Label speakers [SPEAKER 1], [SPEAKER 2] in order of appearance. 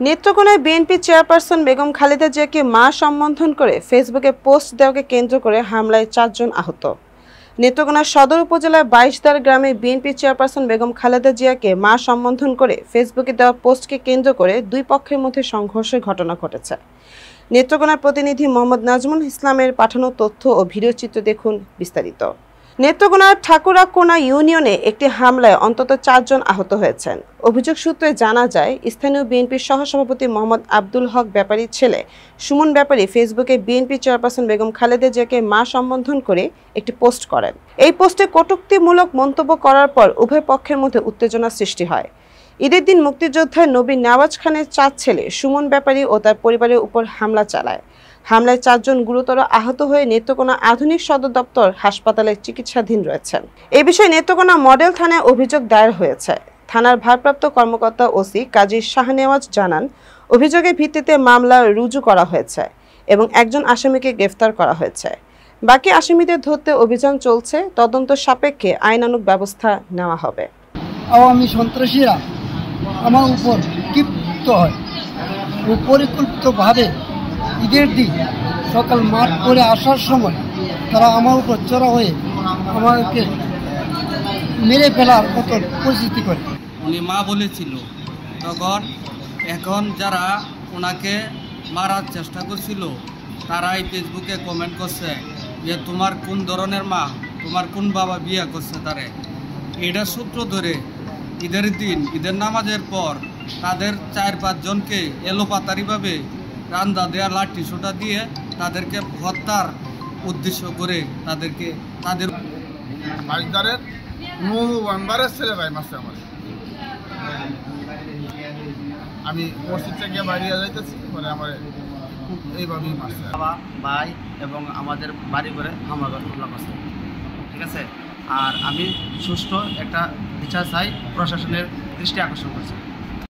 [SPEAKER 1] নেত্রকোনায় BNP chairperson Begum Khaleda জিয়াকে মা সম্বোধন করে ফেসবুকে পোস্ট দেওয়াকে কেন্দ্র করে হামলায় ৪ জন আহত। নেত্রকোনা সদর উপজেলার ২২দার গ্রামে বিএনপি চেয়ারপারসন বেগম খালেদা জিয়াকে মা সম্বোধন করে ফেসবুকে দেওয়া পোস্টকে কেন্দ্র করে দুই পক্ষের মধ্যে সংঘর্ষের ঘটনা ঘটেছে। নেত্রকোনার প্রতিনিধি মোহাম্মদ নাজমুল ইসলামের পাঠানো তথ্য ও ভিডিওচিত্র দেখুন বিস্তারিত। নেত্রকোনার ঠাকুরাকোনা ইউনিয়নে একটি হামলায় অন্তত ৪ জন আহত হয়েছেন। অভিযোগ সূত্রে জানা যায়, স্থানীয় বিএনপির সহসভাপতি মোহাম্মদ আব্দুল হক ব্যাপারীর ছেলে সুমন ব্যাপারী ফেসবুকে বিএনপি চেয়ারপারসন বেগম খালেদা জিয়াকে মা সম্বোধন করে একটি পোস্ট করেন। এই পোস্টে কটূক্তিমূলক মন্তব্য করার পর উভয় পক্ষের মধ্যে উত্তেজনা সৃষ্টি হয়। ঈদের দিন মুক্তিযোদ্ধা নবী নওয়াজ খানের ৪ ছেলে সুমন ব্যাপারী ও তার পরিবারের উপর হামলা চালায়। হামলায় ৪ জন গুরুতর আহত হয়ে নেত্রকোনা আধুনিক সদর দপ্তর হাসপাতালে চিকিৎসাধীন রয়েছেন। এ বিষয়ে নেত্রকোনা মডেল থানায় অভিযোগ দায়ের হয়েছে। থানার ভারপ্রাপ্ত কর্মকর্তা ওসি কাজী শাহনেওয়াজ জানান, অভিযোগের ভিত্তিতে মামলা রুজু করা হয়েছে এবং একজন আসামিকে গ্রেফতার করা হয়েছে। বাকি আসামিদের ধরতে অভিযান চলছে। তদন্ত সাপেক্ষে আইনানুগ ব্যবস্থা নেওয়া হবে।
[SPEAKER 2] আওয়ামী সন্ত্রাসীরা আমার উপর ক্ষিপ্ত হয় ও পরিকল্পিতভাবে ঈদের দিন সকাল মাঠ করে আসার সময় তারা আমার উপর চড়া হয়ে আমাকে মেরে ফেলার মতো পরিস্থিতি করে।
[SPEAKER 3] উনি মা বলেছিল তখন, এখন যারা ওনাকে মারার চেষ্টা করছিল তারাই ফেসবুকে কমেন্ট করছে যে তোমার কোন ধরনের মা, তোমার কোন বাবা বিয়ে করছে তারে। এটা সূত্র ধরে ঈদের দিন, ঈদের নামাজের পর তাদের ৪-৫ জনকে এলোপাতারিভাবে রান্দা দেওয়া লাঠি সোটা দিয়ে তাদেরকে হত্যার উদ্দেশ্য করে তাদের
[SPEAKER 4] মাছদারের নভেম্বরের ছেলে ভাই মাসে আমার আমি মসজিদ থেকে বাইরে যাইতেছি, পরে আমার এইভাবেই মারছে।
[SPEAKER 5] বাবা, ভাই এবং আমাদের বাড়ি করে হামলা করছে, ঠিক আছে। আর আমি সুষ্ঠু একটা বিচার চাই, প্রশাসনের দৃষ্টি আকর্ষণ করছি।